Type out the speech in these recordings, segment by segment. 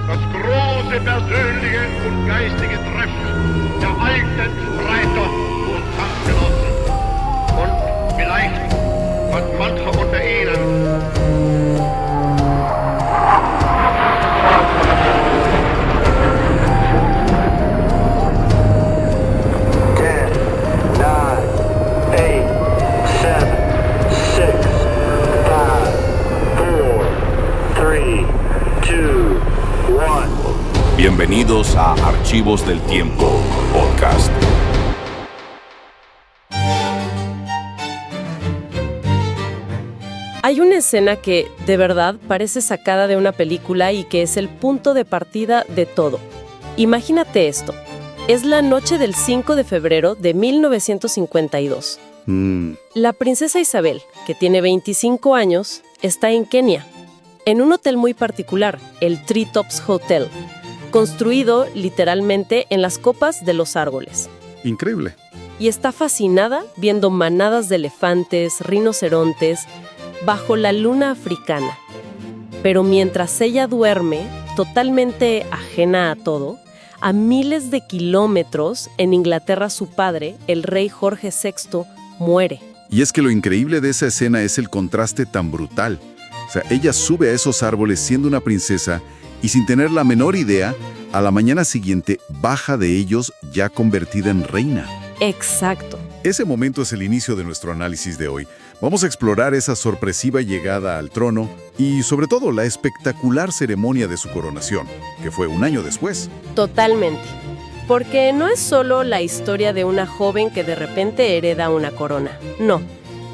Das große persönliche und geistige Treffen der alten Streiter und Kampfgenossen. Und vielleicht hat mancher unter ihnen Bienvenidos a Archivos del Tiempo, podcast. Hay una escena que, de verdad, parece sacada de una película y que es el punto de partida de todo. Imagínate esto. Es la noche del 5 de febrero de 1952. La princesa Isabel, que tiene 25 años, está en Kenia, en un hotel muy particular, el Treetops Hotel, construido literalmente en las copas de los árboles. Increíble. Y está fascinada viendo manadas de elefantes, rinocerontes, bajo la luna africana. Pero mientras ella duerme, totalmente ajena a todo, a miles de kilómetros, en Inglaterra su padre, el rey Jorge VI, muere. Y es que lo increíble de esa escena es el contraste tan brutal. O sea, ella sube a esos árboles siendo una princesa y sin tener la menor idea, a la mañana siguiente baja de ellos ya convertida en reina. Exacto. Ese momento es el inicio de nuestro análisis de hoy. Vamos a explorar esa sorpresiva llegada al trono y, sobre todo, la espectacular ceremonia de su coronación, que fue un año después. Totalmente. Porque no es solo la historia de una joven que de repente hereda una corona. No.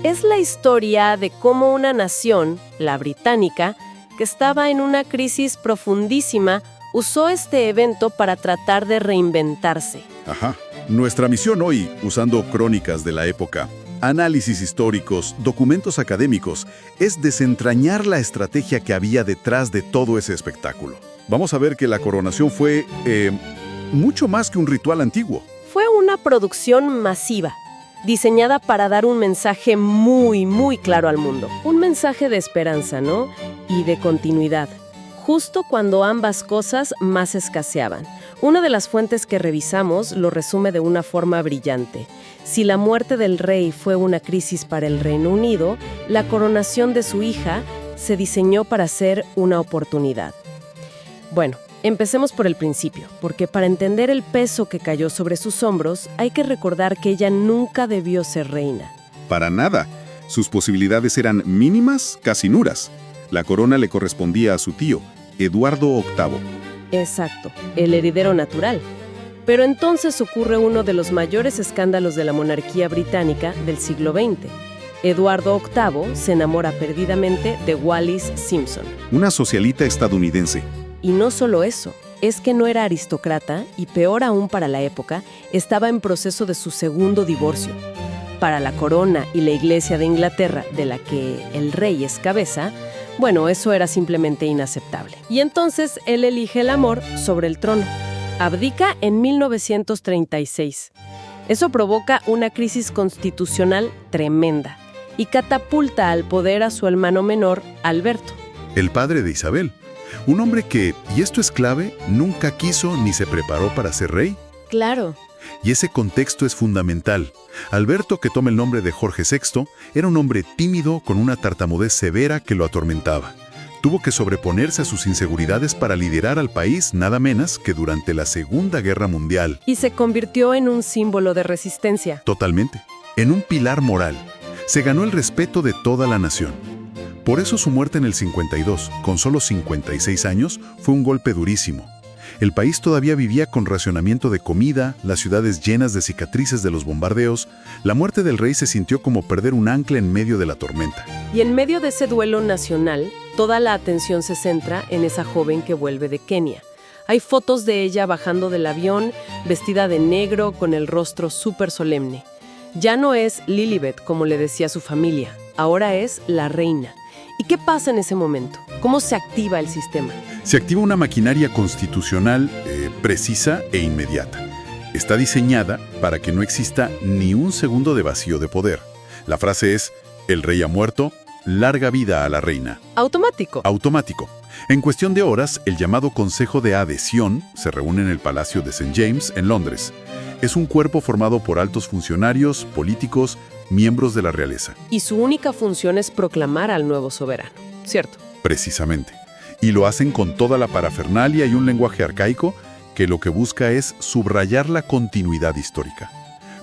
Es la historia de cómo una nación, la británica, que estaba en una crisis profundísima, usó este evento para tratar de reinventarse. Ajá. Nuestra misión hoy, usando crónicas de la época, análisis históricos, documentos académicos, es desentrañar la estrategia que había detrás de todo ese espectáculo. Vamos a ver que la coronación fue mucho más que un ritual antiguo. Fue una producción masiva, diseñada para dar un mensaje muy, muy claro al mundo. Un mensaje de esperanza, ¿no? Y de continuidad. Justo cuando ambas cosas más escaseaban. Una de las fuentes que revisamos lo resume de una forma brillante. Si la muerte del rey fue una crisis para el Reino Unido, la coronación de su hija se diseñó para ser una oportunidad. Bueno, empecemos por el principio, porque para entender el peso que cayó sobre sus hombros, hay que recordar que ella nunca debió ser reina. Para nada. Sus posibilidades eran mínimas, casi nulas. La corona le correspondía a su tío, Eduardo VIII. Exacto, el heredero natural. Pero entonces ocurre uno de los mayores escándalos de la monarquía británica del siglo XX. Eduardo VIII se enamora perdidamente de Wallis Simpson. Una socialita estadounidense. Y no solo eso, es que no era aristócrata y, peor aún para la época, estaba en proceso de su segundo divorcio. Para la corona y la Iglesia de Inglaterra, de la que el rey es cabeza, bueno, eso era simplemente inaceptable. Y entonces él elige el amor sobre el trono. Abdica en 1936. Eso provoca una crisis constitucional tremenda y catapulta al poder a su hermano menor, Alberto. El padre de Isabel. Un hombre que, y esto es clave, nunca quiso ni se preparó para ser rey. Claro. Y ese contexto es fundamental. Alberto, que toma el nombre de Jorge VI, era un hombre tímido con una tartamudez severa que lo atormentaba. Tuvo que sobreponerse a sus inseguridades para liderar al país nada menos que durante la Segunda Guerra Mundial. Y se convirtió en un símbolo de resistencia. Totalmente. En un pilar moral. Se ganó el respeto de toda la nación. Por eso su muerte en el 52, con solo 56 años, fue un golpe durísimo. El país todavía vivía con racionamiento de comida, las ciudades llenas de cicatrices de los bombardeos. La muerte del rey se sintió como perder un ancla en medio de la tormenta. Y en medio de ese duelo nacional, toda la atención se centra en esa joven que vuelve de Kenia. Hay fotos de ella bajando del avión, vestida de negro, con el rostro súper solemne. Ya no es Lilibet, como le decía su familia, ahora es la reina. ¿Y qué pasa en ese momento? ¿Cómo se activa el sistema? Se activa una maquinaria constitucional precisa e inmediata. Está diseñada para que no exista ni un segundo de vacío de poder. La frase es: el rey ha muerto, larga vida a la reina. Automático. Automático. En cuestión de horas, el llamado Consejo de Adhesión se reúne en el Palacio de St. James, en Londres. Es un cuerpo formado por altos funcionarios, políticos, miembros de la realeza. Y su única función es proclamar al nuevo soberano, ¿cierto? Precisamente. Y lo hacen con toda la parafernalia y un lenguaje arcaico que lo que busca es subrayar la continuidad histórica.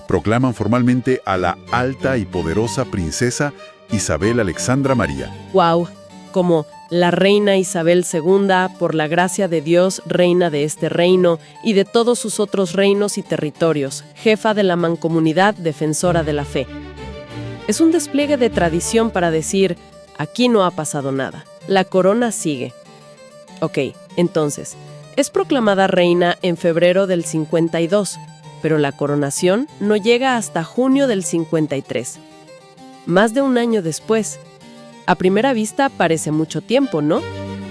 Proclaman formalmente a la alta y poderosa princesa Isabel Alexandra María. ¡Wow! Como la reina Isabel II, por la gracia de Dios, reina de este reino y de todos sus otros reinos y territorios, jefa de la mancomunidad, defensora de la fe. Es un despliegue de tradición para decir, aquí no ha pasado nada, la corona sigue. Ok, entonces, es proclamada reina en febrero del 52, pero la coronación no llega hasta junio del 53. Más de un año después. A primera vista parece mucho tiempo, ¿no?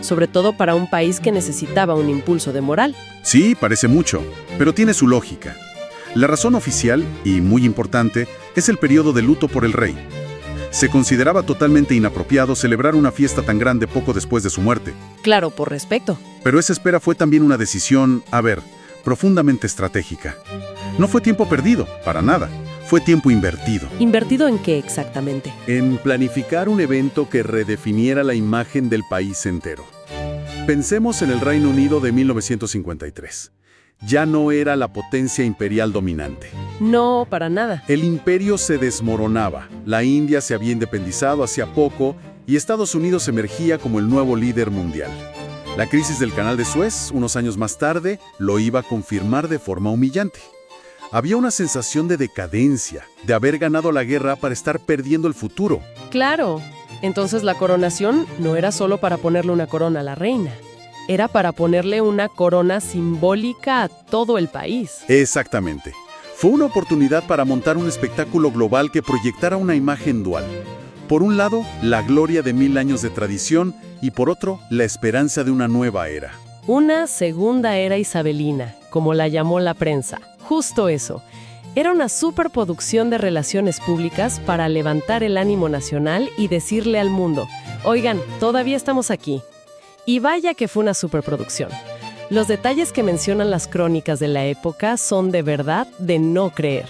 Sobre todo para un país que necesitaba un impulso de moral. Sí, parece mucho, pero tiene su lógica. La razón oficial, y muy importante, es el periodo de luto por el rey. Se consideraba totalmente inapropiado celebrar una fiesta tan grande poco después de su muerte. Claro, por respeto. Pero esa espera fue también una decisión, profundamente estratégica. No fue tiempo perdido, para nada. Fue tiempo invertido. ¿Invertido en qué exactamente? En planificar un evento que redefiniera la imagen del país entero. Pensemos en el Reino Unido de 1953. Ya no era la potencia imperial dominante. No, para nada. El imperio se desmoronaba, la India se había independizado hacía poco y Estados Unidos emergía como el nuevo líder mundial. La crisis del Canal de Suez, unos años más tarde, lo iba a confirmar de forma humillante. Había una sensación de decadencia, de haber ganado la guerra para estar perdiendo el futuro. Claro. Entonces la coronación no era solo para ponerle una corona a la reina. Era para ponerle una corona simbólica a todo el país. Exactamente. Fue una oportunidad para montar un espectáculo global que proyectara una imagen dual. Por un lado, la gloria de 1000 años de tradición y por otro, la esperanza de una nueva era. Una segunda era isabelina, como la llamó la prensa. Justo eso. Era una superproducción de relaciones públicas para levantar el ánimo nacional y decirle al mundo, oigan, todavía estamos aquí. Y vaya que fue una superproducción. Los detalles que mencionan las crónicas de la época son de verdad de no creer.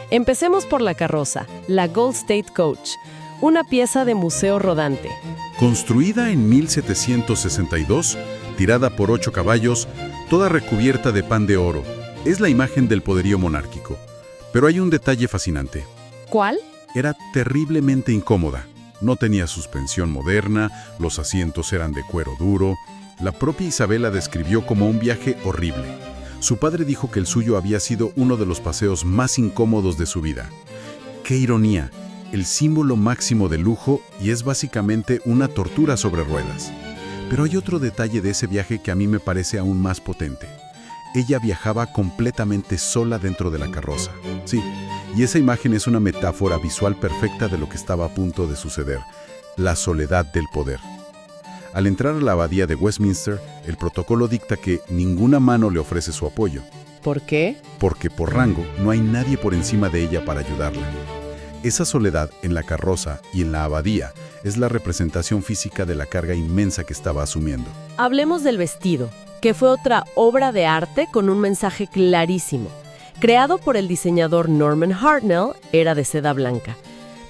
Empecemos por la carroza, la Gold State Coach, una pieza de museo rodante. Construida en 1762, tirada por 8 caballos, toda recubierta de pan de oro. Es la imagen del poderío monárquico. Pero hay un detalle fascinante. ¿Cuál? Era terriblemente incómoda. No tenía suspensión moderna, los asientos eran de cuero duro. La propia Isabel la describió como un viaje horrible. Su padre dijo que el suyo había sido uno de los paseos más incómodos de su vida. ¡Qué ironía! El símbolo máximo de lujo y es básicamente una tortura sobre ruedas. Pero hay otro detalle de ese viaje que a mí me parece aún más potente. Ella viajaba completamente sola dentro de la carroza. Sí, y esa imagen es una metáfora visual perfecta de lo que estaba a punto de suceder, la soledad del poder. Al entrar a la abadía de Westminster, el protocolo dicta que ninguna mano le ofrece su apoyo. ¿Por qué? Porque por rango no hay nadie por encima de ella para ayudarla. Esa soledad en la carroza y en la abadía es la representación física de la carga inmensa que estaba asumiendo. Hablemos del vestido, que fue otra obra de arte con un mensaje clarísimo. Creado por el diseñador Norman Hartnell, era de seda blanca.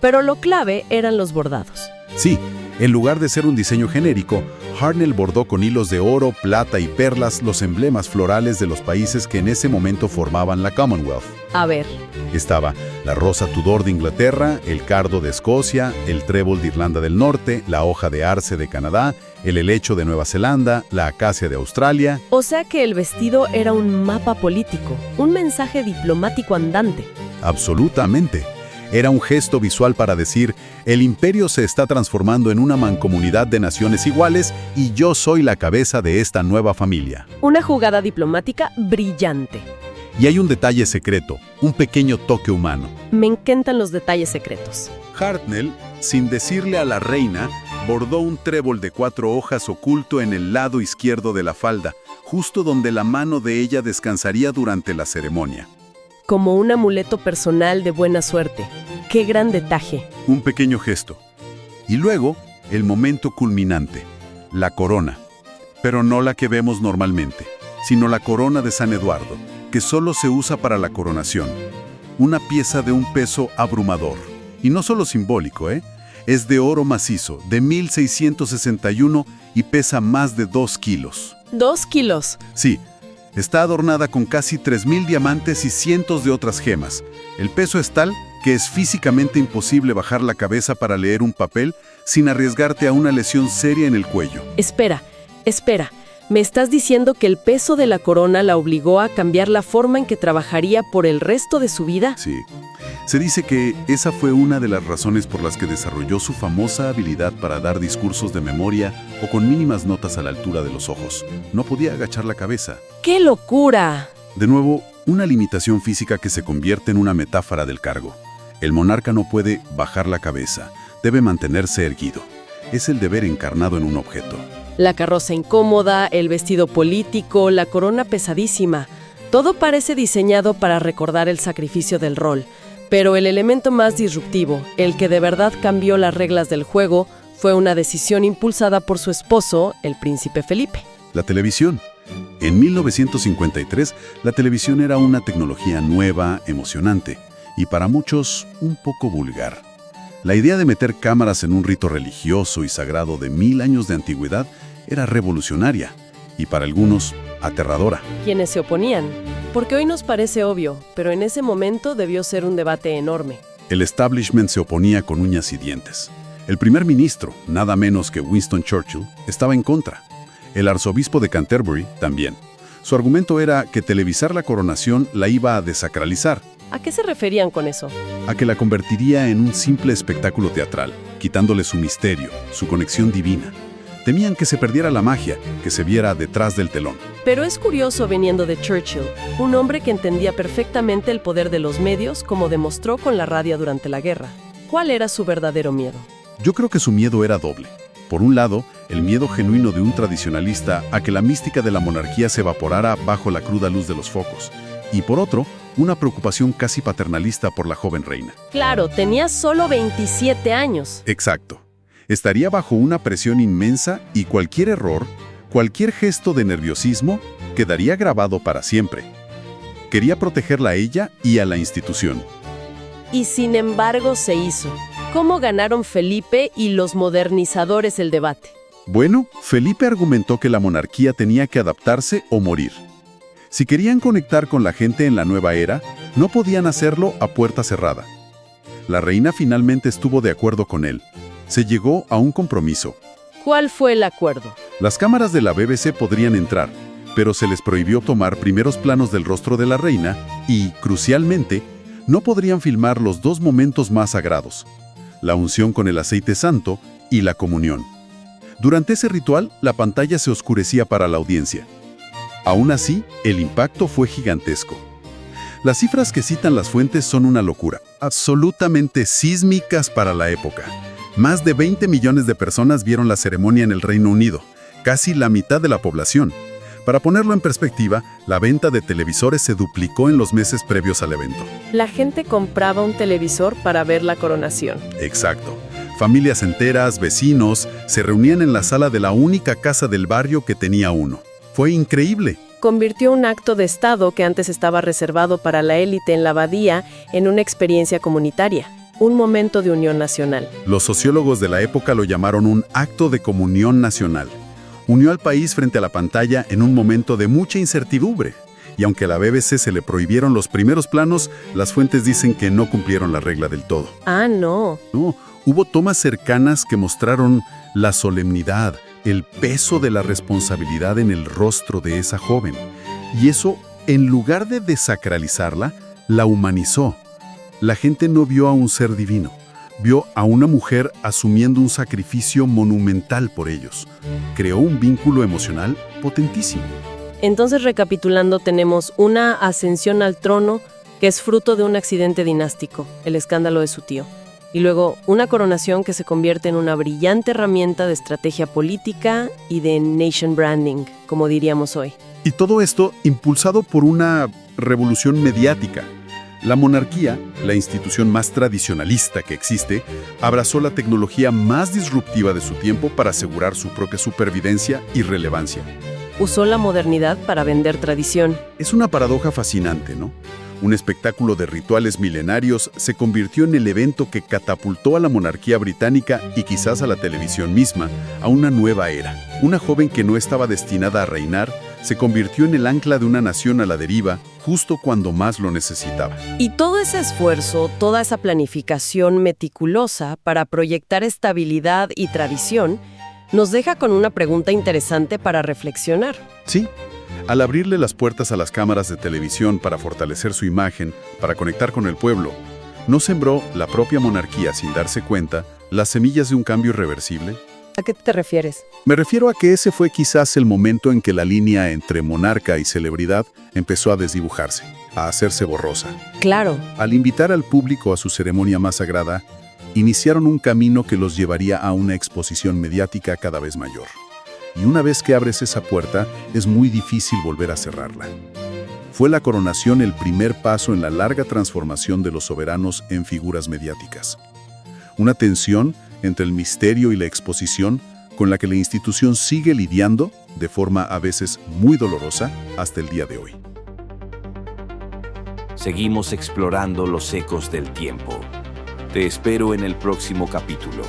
Pero lo clave eran los bordados. Sí, en lugar de ser un diseño genérico, Hartnell bordó con hilos de oro, plata y perlas los emblemas florales de los países que en ese momento formaban la Commonwealth. A ver. Estaba la rosa Tudor de Inglaterra, el cardo de Escocia, el trébol de Irlanda del Norte, la hoja de arce de Canadá, el helecho de Nueva Zelanda, la acacia de Australia. O sea que el vestido era un mapa político, un mensaje diplomático andante. Absolutamente. Era un gesto visual para decir, el imperio se está transformando en una mancomunidad de naciones iguales y yo soy la cabeza de esta nueva familia. Una jugada diplomática brillante. Y hay un detalle secreto, un pequeño toque humano. Me encantan los detalles secretos. Hartnell, sin decirle a la reina, bordó un trébol de 4 hojas oculto en el lado izquierdo de la falda, justo donde la mano de ella descansaría durante la ceremonia. Como un amuleto personal de buena suerte. ¡Qué gran detalle! Un pequeño gesto. Y luego, el momento culminante, la corona. Pero no la que vemos normalmente, sino la corona de San Eduardo, que solo se usa para la coronación. Una pieza de un peso abrumador. Y no solo simbólico, es de oro macizo, de 1661 y pesa más de 2 kilos. ¿2 kilos? Sí, está adornada con casi 3.000 diamantes y cientos de otras gemas. El peso es tal que es físicamente imposible bajar la cabeza para leer un papel sin arriesgarte a una lesión seria en el cuello. Espera. ¿Me estás diciendo que el peso de la corona la obligó a cambiar la forma en que trabajaría por el resto de su vida? Sí. Se dice que esa fue una de las razones por las que desarrolló su famosa habilidad para dar discursos de memoria o con mínimas notas a la altura de los ojos. No podía agachar la cabeza. ¡Qué locura! De nuevo, una limitación física que se convierte en una metáfora del cargo. El monarca no puede bajar la cabeza, debe mantenerse erguido. Es el deber encarnado en un objeto. La carroza incómoda, el vestido político, la corona pesadísima. Todo parece diseñado para recordar el sacrificio del rol. Pero el elemento más disruptivo, el que de verdad cambió las reglas del juego, fue una decisión impulsada por su esposo, el príncipe Felipe. La televisión. En 1953, la televisión era una tecnología nueva, emocionante, y para muchos, un poco vulgar. La idea de meter cámaras en un rito religioso y sagrado de 1000 años de antigüedad era revolucionaria, y para algunos, aterradora. Quienes se oponían, porque hoy nos parece obvio, pero en ese momento debió ser un debate enorme. El establishment se oponía con uñas y dientes. El primer ministro, nada menos que Winston Churchill, estaba en contra. El arzobispo de Canterbury también. Su argumento era que televisar la coronación la iba a desacralizar, ¿A qué se referían con eso? a que la convertiría en un simple espectáculo teatral, quitándole su misterio, su conexión divina. Temían que se perdiera la magia, que se viera detrás del telón. Pero es curioso viniendo de Churchill, un hombre que entendía perfectamente el poder de los medios, como demostró con la radio durante la guerra. ¿Cuál era su verdadero miedo? Yo creo que su miedo era doble. Por un lado, el miedo genuino de un tradicionalista a que la mística de la monarquía se evaporara bajo la cruda luz de los focos. Y por otro, una preocupación casi paternalista por la joven reina. Claro, tenía solo 27 años. Exacto. Estaría bajo una presión inmensa y cualquier error, cualquier gesto de nerviosismo, quedaría grabado para siempre. Quería protegerla a ella y a la institución. Y sin embargo se hizo. ¿Cómo ganaron Felipe y los modernizadores el debate? Bueno, Felipe argumentó que la monarquía tenía que adaptarse o morir. Si querían conectar con la gente en la nueva era, no podían hacerlo a puerta cerrada. La reina finalmente estuvo de acuerdo con él. Se llegó a un compromiso. ¿Cuál fue el acuerdo? Las cámaras de la BBC podrían entrar, pero se les prohibió tomar primeros planos del rostro de la reina y, crucialmente, no podrían filmar los dos momentos más sagrados, la unción con el aceite santo y la comunión. Durante ese ritual, la pantalla se oscurecía para la audiencia. Aún así, el impacto fue gigantesco. Las cifras que citan las fuentes son una locura, absolutamente sísmicas para la época. Más de 20 millones de personas vieron la ceremonia en el Reino Unido, casi la mitad de la población. Para ponerlo en perspectiva, la venta de televisores se duplicó en los meses previos al evento. La gente compraba un televisor para ver la coronación. Exacto. Familias enteras, vecinos, se reunían en la sala de la única casa del barrio que tenía uno. Fue increíble. Convirtió un acto de Estado que antes estaba reservado para la élite en la abadía en una experiencia comunitaria, un momento de unión nacional. Los sociólogos de la época lo llamaron un acto de comunión nacional. Unió al país frente a la pantalla en un momento de mucha incertidumbre. Y aunque a la BBC se le prohibieron los primeros planos, las fuentes dicen que no cumplieron la regla del todo. Ah, no. No, hubo tomas cercanas que mostraron la solemnidad, el peso de la responsabilidad en el rostro de esa joven. Y eso, en lugar de desacralizarla, la humanizó. La gente no vio a un ser divino, vio a una mujer asumiendo un sacrificio monumental por ellos. Creó un vínculo emocional potentísimo. Entonces, recapitulando, tenemos una ascensión al trono que es fruto de un accidente dinástico, el escándalo de su tío. Y luego una coronación que se convierte en una brillante herramienta de estrategia política y de nation branding, como diríamos hoy. Y todo esto impulsado por una revolución mediática. La monarquía, la institución más tradicionalista que existe, abrazó la tecnología más disruptiva de su tiempo para asegurar su propia supervivencia y relevancia. Usó la modernidad para vender tradición. Es una paradoja fascinante, ¿no? Un espectáculo de rituales milenarios se convirtió en el evento que catapultó a la monarquía británica y quizás a la televisión misma a una nueva era. Una joven que no estaba destinada a reinar se convirtió en el ancla de una nación a la deriva justo cuando más lo necesitaba. Y todo ese esfuerzo, toda esa planificación meticulosa para proyectar estabilidad y tradición, nos deja con una pregunta interesante para reflexionar. Sí. Al abrirle las puertas a las cámaras de televisión para fortalecer su imagen, para conectar con el pueblo, ¿no sembró la propia monarquía sin darse cuenta las semillas de un cambio irreversible? ¿A qué te refieres? Me refiero a que ese fue quizás el momento en que la línea entre monarca y celebridad empezó a desdibujarse, a hacerse borrosa. Claro. Al invitar al público a su ceremonia más sagrada, iniciaron un camino que los llevaría a una exposición mediática cada vez mayor. Y una vez que abres esa puerta, es muy difícil volver a cerrarla. Fue la coronación el primer paso en la larga transformación de los soberanos en figuras mediáticas. Una tensión entre el misterio y la exposición con la que la institución sigue lidiando, de forma a veces muy dolorosa, hasta el día de hoy. Seguimos explorando los ecos del tiempo. Te espero en el próximo capítulo.